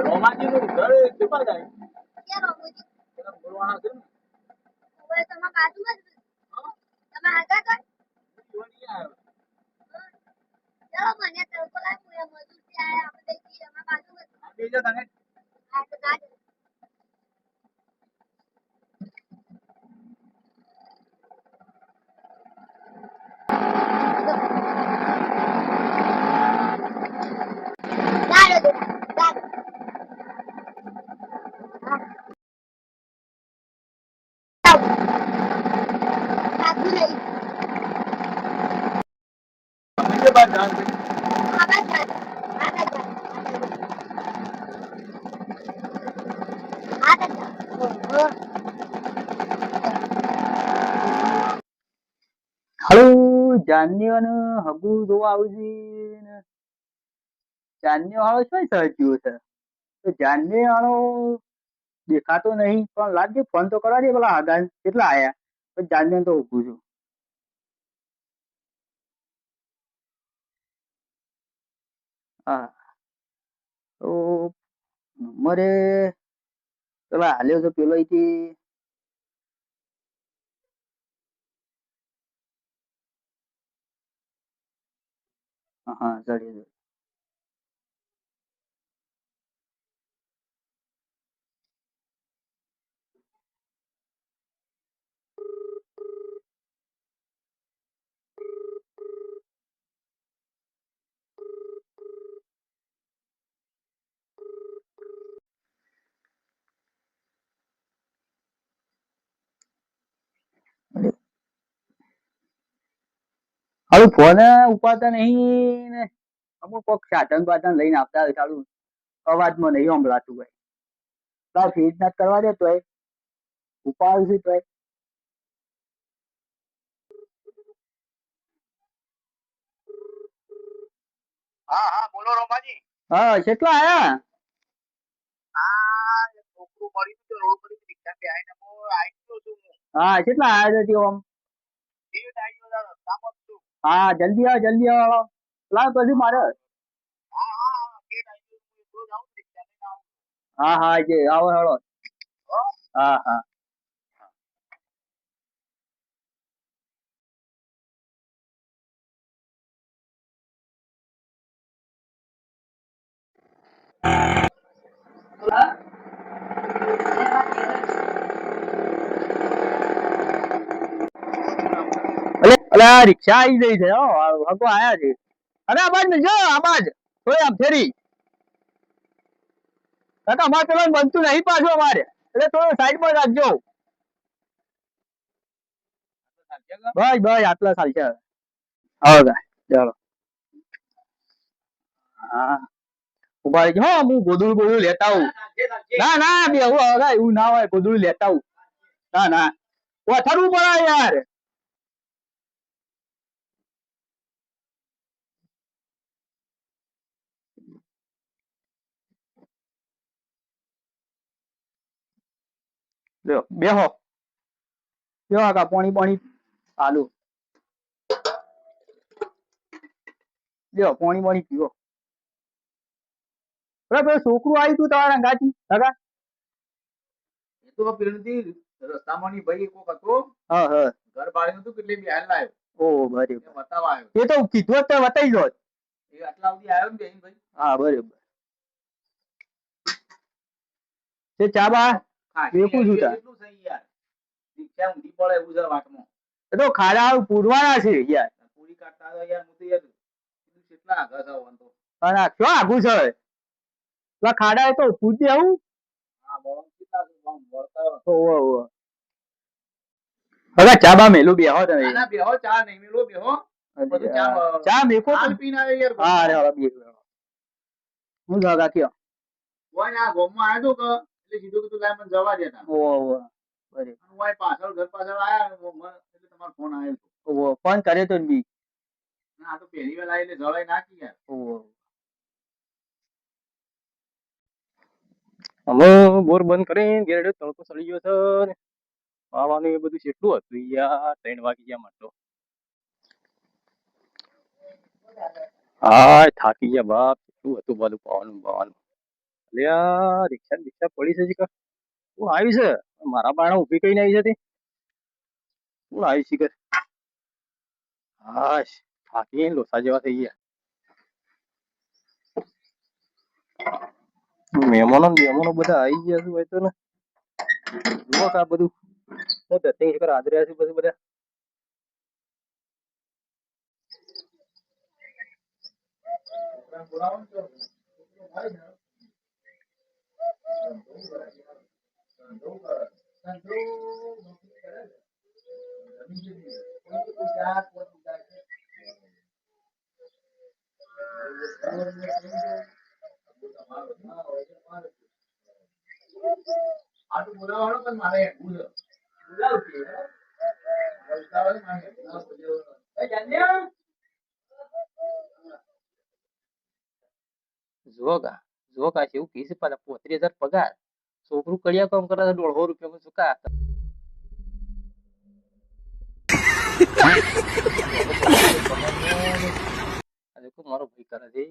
રોમાજી નું ઘર કેવા જાય ક્યાં રોમાજી પેલા બોલવાના છે ને ઓય તમારા બાજુમાં જ તમે આગળ કર જોડી આવ્યો ચાલો મને તડકો લાગ્યો મજૂર થી આયા આપણે જી અમારા બાજુમાં આ બેજો તને આ તો ગાજ હલો જાન્યુને હગુ જોવા આવજે ને જાન્યુ હાળો શું સહજ્યો છે તો જાન્યુ હાળો દેખાતો નહીં પણ લાગજે ફોન તો કરવા દે પેલા હગા કેટલા આયા પણ જાન્યુ તો ઊભું છું હા તો મરે પેલા હાલ્યો તો પેલો અહીંથી હા ચડી હવે ફોન ઉપાડતા નહીં ને અમુક કોક સાધન બાધન લઈને આવતા હોય ચાલુ અવાજમાં નહીં સંભળાતું ભાઈ તાર ફીટ ના કરવા દે તોય ઉપાડું તોય હા હા બોલો રોમાજી હા કેટલા આયા આ છોકરું મળ્યું તો રોડ પર રિક્ષા બે આઈને હું આવી ગયો છું હું હા કેટલા આયા છે આમ ડેટ આવ્યો રસ્તામાં છું હા જલ્દી આવો લાવ પછી મારે હા હા ડેટ આવ્યો હું રોજ આવું રિક્ષા લઈને આવું હા હા જે આવો હેળો હા હા અલે રિક્ષા આવી ગઈ છે હકો આયા છે અરે આબાજ જો આબાજ થોડી આમ ફેરી કાકા અમારે પેલો બનતું નહીં પાછું અમારે એટલે થોડું સાઈડ પર રાખજો બસ બસ આટલા સાલ છે હવે ચાલો હા ઉભા રહી હો હું ગોદડું લેતા આવું ના બે એવું ના હોય ગોદડું લેતા આવું ના પથરવું પડે યાર બેહો કાકા પાણી આલુ લ્યો પાણી પીવો બરાબર છોકરું આવ્યું તું તમારા ગાંઠી કાકા એ તો પેલથી રસ્તામાંની ભાઈ કોક હતો હા ઘર બાળ્યું હતું એટલે બી હાલ લાવ્યો ઓ બરાબર બતાવવા આવ્યો એ તો કીધું જ બતાવી દો એ આટલા સુધી આવ્યો ને બેન ભાઈ હા બરાબર તે ચા બા વેકું છું તા કેટલું થઈ યાર રિક્ષા ઊંધી પડે એવું છે વાટમાં એ તો ખાડા પૂરવાના છે યાર પૂરી કાઢતા હતા યાર હું તો યાર કેટલા આગળ થવાનું તો અને શું આગું છે પેલા ખાડા તો પૂછે આવું હા બળમ કેટલા વળતા ઓહો હવે ચા બા મેલું બેહો તમે ના બેહો ચા નહીં મેલો બેહો બધું ચા મેકો હાલ પીને આવ્યો યાર હા રે હવે બેહો હું જાગા કયો કોઈ ના ગોમમાં આવ્યો તો કે એટલે સીધું કીધું લાય મને જવા દેતા ઓહો બરાબર હું પાછળ ઘર પાછળ આયા એટલે તમારો ફોન આવ્યો ઓહો ફોન કર્યો તો બી આ તો પહેલી વાર આવી એટલે જવાય ના કી યાર. અમે બોર બંધ કરીને ઘેર તડકો સડી ગયો છે ને ખાવાનું એ બધું કેટલું હતું યાર 3 વાગી ગયા માટલો હા થાકી ગયા બાપ કેટલું હતું બધું પાવાનું અલ્યા રિક્ષા પડી છે જી કોણ આવી છે મારા બાણા ઉભી કઈ આવી છે તે કોણ આવી છે હાશ થાકી લોસા જેવા થઈ ગયા મહેમાનો બધા આવી ગયા છે હોય તો ને જુઓ આ બધું હું દત્તી શિખર આદર્યા છે બધું બધા આટલું બોલાવવાનું પણ મારે હેઠવું છે. બોલાવતી હે. બોલતા હોય મારે હેઠવું છે. એ જાન્યા જુઓ કા એવું કીધું પાછા 35,000 પગાર છોકરું કડિયા કામ કરે 150 રૂપિયા શું કા મારો ભાઈ કરે છે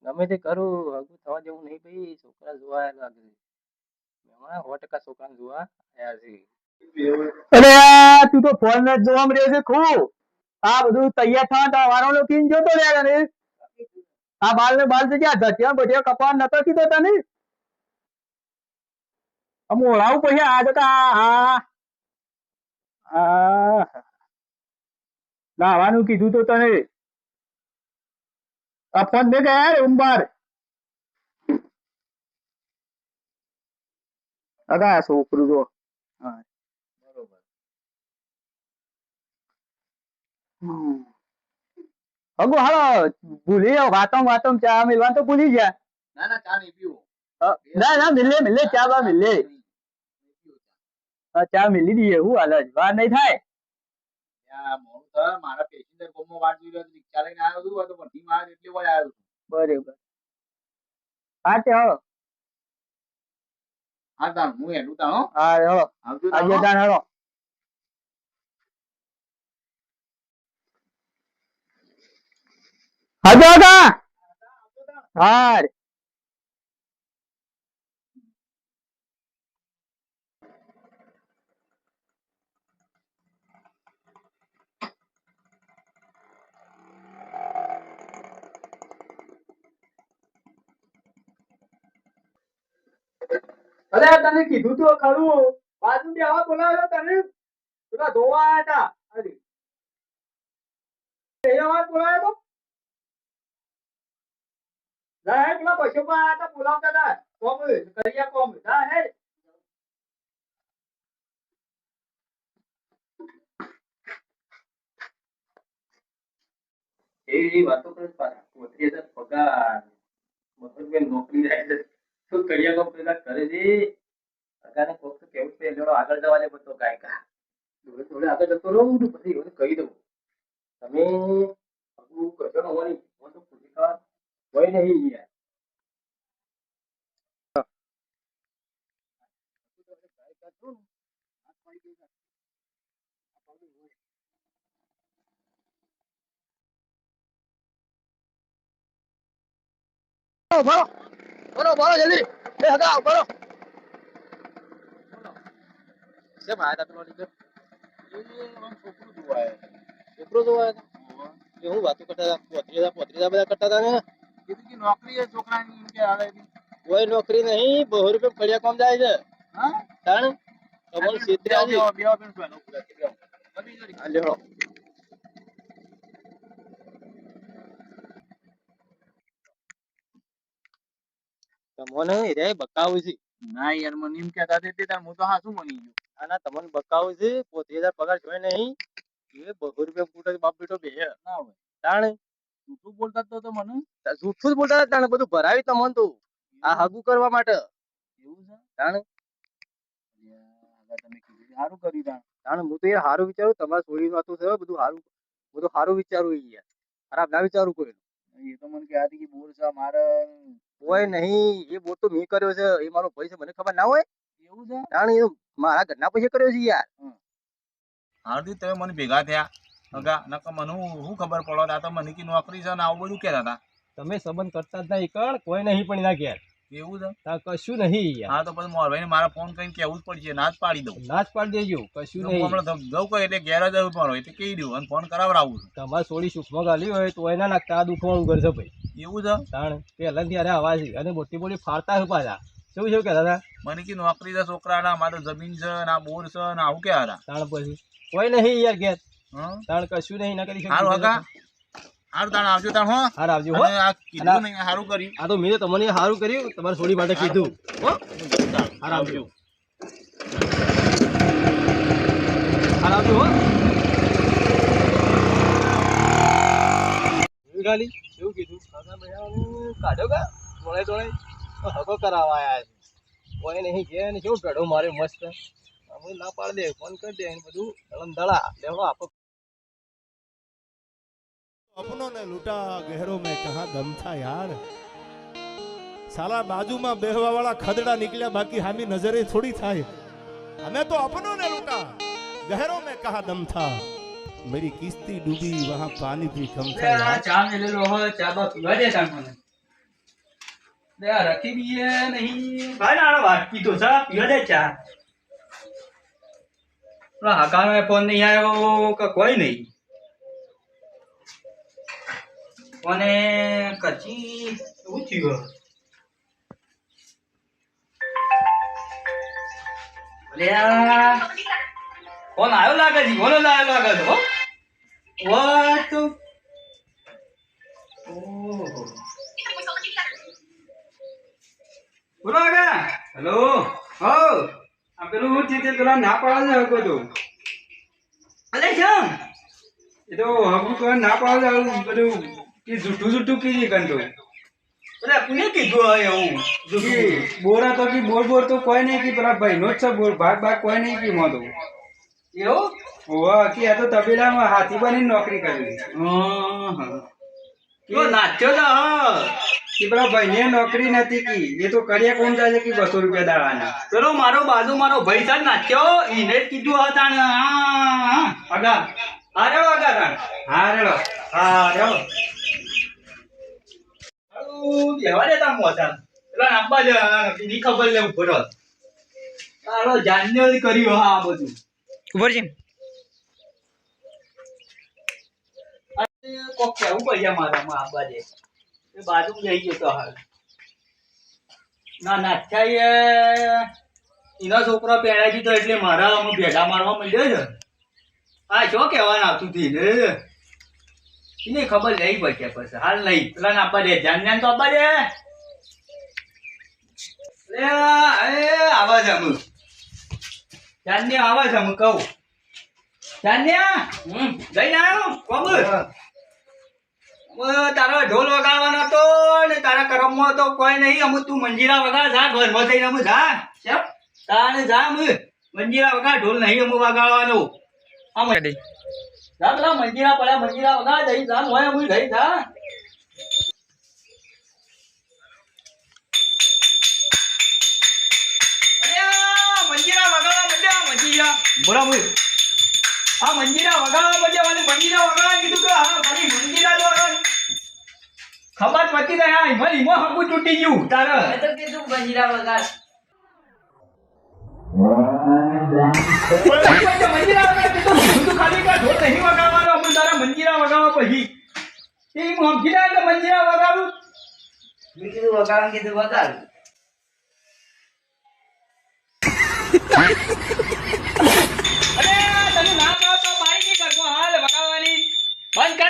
ગમે તે કરું હગું થવા જેવું નહીં ભાઈ છોકરા જોવા લાગે છે 100% છોકરાને જોવા આયા છે અરે તું તો ફોન જ જોવામાં રહ્યો છે ખૂબ આ બધું તૈયાર થવા વાળો લખીને જોતો રહ્યા ને આ બાલ ને બાલ ક્યાં ધત્યા બઢિયા કપાળ નતો કીધો તને મોળાવું પછી આજે તો લાવવાનું કીધું તો તને આ ફોન દે ગયા રે ઉંબાર અગા છોકરું જો હા બરોબર. અગો હાલો ભૂલી જાઓ વાતો ચા મિલવાનું તો ભૂલી ગયા ના ના ચા નહીં પીવું. ના મિલે ચા બા મિલે ચા મિલી દઈએ હું હાલ વાર નહીં થાય ત્યાં મોડું થયું મારા પેસેન્જર કોમો વાટ જોઈ રહ્યો રિક્ષા લઈને આવ્યો છું તો ભરતી માં એટલે વળી આવ્યો છું. બરાબર હા તે હો હા તાણ હું હેડું તાણ હો. હા હો આવજો આજે તાણ હો. તાણ હેડો હજો કા હા અરે તને કીધું તો ખરું બાજુ થી આવા બોલાવ્યો તને પેલા ધોવા આયા હતા અરે એ આવા બોલાવ્યો તો ના હે પેલા પશુ પણ આયા હતા બોલાવતા હતા કોમ કરિયા કોમ ના હે એ વાતો કરે 35,000 પગાર 200 રૂપિયા નોકરી જાય છે શું કડિયા કામ પેલા કરે છે અગાને કોક તો કેવું છે લેડો આગળ જવા દે બધો ગાયકા થોડે આગળ જતો રહું તો પછી એવું કહી દઉં તમે આપણું કશો ન હોય હું તો પૂછી ખાવા હોય નહીં યાર બોલો જલ્દી એ હગાવ બોલો કેમ આયા તા પેલો નીકળ છોકરું જોવા આવ્યો. છોકરો જોવા આવ્યા હતા એ હું વાતો કરતા હતા 35,000 બધા કરતા હતા ને કીધું કે નોકરી એ છોકરાની એમ કે આવે છે. કોઈ નોકરી નહીં 200 રૂપિયા ફળિયા કામ જાય છે હા તાણ તમારું ક્ષેત્રે આજે બેવા બેન શું એનો પૂરા કરી દેવા. બધી જોડી. હાલ્યો તમને રે બકાવું છે ના યાર મને એમ કહેતા હતા તે તાર હું તો હાસું બની ગયો. આના તમને બકાવું છે 35,000 પગાર જોઈ નહીં એ 200 રૂપિયા ફૂટ બાપ બેટો બે ના હોય તાણ જૂઠું બોલતા તો મને જૂઠું જ બોલતા હતા તાણે બધું ભરાવી તમને તો આ હગું કરવા માટે એવું છે. તાણ આગળ તમે કીધું સારું કર્યું તાણ. તાણ હું તો યાર સારું વિચારું તમારે છોડી વાતું છે બધું સારું હું તો સારું વિચારું યાર, ખરાબ ના વિચારું કોઈ. એ તો મને કહેતી કે બોર છે મારે. કોઈ નહીં, એ બોર તો મેં કર્યો છે, એ મારો ભાઈ છે, મને ખબર ના હોય. એવું છે? કારણ એ મારા ઘરના પૈસા કર્યો છે યાર. હાર્દિક તમે મને ભેગા થયા હગા નકર મને શું ખબર પડો આ તો મને કે નોકરી છે ને આવું બધું કહેતા હતા. તમે સંબંધ કરતા જ નહીં કણ કોઈ નહીં પણ ના ઘેર એવું છે? કશું નહીં યાર. હા તો પછી મોરભાઈને મારા ફોન કરીને કહેવું જ પડશે, ના જ પાડી દઉં. ના જ પાડી દેજો, કશું હું નહીં. હમણાં જવું કહે એટલે ઘેર જ આવવું પડે એટલે કહી દઉં અને ફોન કરાવડાવું છું. તમારે સોળી સુખમાં ગાલી હોય તો એના નાખતા આ દુખવાનું કરશે ભાઈ. એવું છે? તાણ પહેલા ત્યારે આવા છે અને મોટી મોટી ફાડતા છે પાછા. શું છે કહેતા હતા? મને કે નોકરી છે છોકરાના, મારે જમીન છે ને આ બોર છે ને આવું કહેતા હતા. તાણ પછી કોઈ નહીં યાર ઘેર. હં? તાણ કશું નહીં ના કરી હારું શકીએ. હગા હારું તાણ આવજો તાણ હો. હાર આવજો હો. અને આ કીધું નહીં સારું કર્યું. આ તો મેં તમને સારું કર્યું તમારી સોળી માટે કીધું હો. હાર આવજો. હાર આવજો હો. ગાલી એવું કીધું કાઢો કા તોળે તોળે હકો કરાવવા આવ્યા છે. કોઈ નહીં કે ને કેવું ગઢો મારે મસ્ત અમે ના પાડી દે ફોન કરી દે બધું દળમ દળા લેવો આપો. अपनों ने लूटा गहरों में कहा दम था यार साला बाजूમાં બેહવા વાળા ખદડા નીકળ્યા બાકી હામી નજરે થોડી થાય हमें तो अपनों ने लूटा गहरों में कहा दम था मेरी किस्ती डूबी वहां पानी भी कम था यार ચા મેલેલો હોય ચા બા પીવા દે તાર મને લે રખી બીએ નહીં ભાઈ ના વાત કીધો ચા પીવા દે ચા. હકાનો ફોન નહીં આવ્યો કે કોઈ નહીં કોને કચી એવું થયું ફોન આવ્યો લાગે છે કોનો આવ્યો લાગે છે હો વોટ ઓહો બોલો આગા હેલો હો આ પેલું હું છે પેલા ના પાડે છે બધું અલે કેમ એ તો હગું તો ના પાડે બધું કે જૂઠું જૂઠું કીધી કંટો અરે કોને કીધું હવે હું જૂઠું બોરા તો કે બોર બોર તો કોઈ નહીં કે પેલા ભાઈનો જ છે બોર ભાગ ભાગ કોઈ નહીં કે મો તો એવું ઓવા કે આ તો તબેલામાં હાથી બનીને નોકરી કરી કે નાચ્યો તો કે પેલા ભાઈને નોકરી નથી કી એ તો કર્યા કોણ જાય છે કે 200 રૂપિયા દાડાના પેલો મારો બાજુ મારો ભાઈ છે નાચ્યો એને જ કીધું હતા ને આગા અરે આગા તાણ હા રેડો હા રેડો લેવા દેતા મોટા પેલા નાંબા જ ની ખબર લે ઉભો રહો તારો જાન્યો કર્યું હા આ બધું ઉભર છે કોક કેવું પડ્યા મારામાં આબા દે એ બાજુ જઈ ગયો તો હાલ ના નાચ્યા એના છોકરો પહેરાઈ દીધો એટલે મારા અમે ભેડા મારવા માંડ્યો છે હા શું કહેવાનું આવતું હતી ને એને ખબર લઈ પડશે પછી હાલ નહીં પેલા આપવા દે ધ્યાન તો આપવા દે આવા છે અમુક ધ્યાન આવા છે અમુક કહું ધ્યાન જઈને આવ્યો કોબ તારો ઢોલ વગાડવાનો હતો ને તારા કરમમાં તો કોઈ નહીં અમુક તું મંજીરા વગાડ જા ઘરમાં થઈને અમુક જા તાને જા અમુક મંજીરા વગાડ ઢોલ નહીં અમુક વગાડવાનો આમ જા પેલા મંજીરા પડ્યા મંજીરા વગાડ જઈ જા હોય અમુક જઈ જા મંજીરા વગાડવા માંડ્યા મંજીરા બોલા મુઈ આ મંજીરા વગાડવા માંડ્યા મને મંજીરા વગાડવા કીધું કે હા ખાલી મંજીરા જો ખબર પતી જાય હા ઈમો ઈમો હબુ તૂટી ગયું તારે મેં તો કીધું મંજીરા વગાડ મંજીરા વગાડ કીધું તું ખાલી કા ઢોલ નહીં વગાડવાનો અમુક તારા મંજીરા વગાડવા પછી એ સમજી ના કે મંજીરા વગાડું મેં કીધું વગાડવા કીધું વગાડ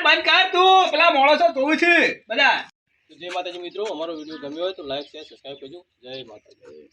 બંધ કર તું પેલા માણસો જોવું છે બધા. જય માતાજી મિત્રો, અમારો વિડીયો ગમ્યો હોય તો લાઈક શેર સબસ્ક્રાઇબ કરજો. જય માતાજી.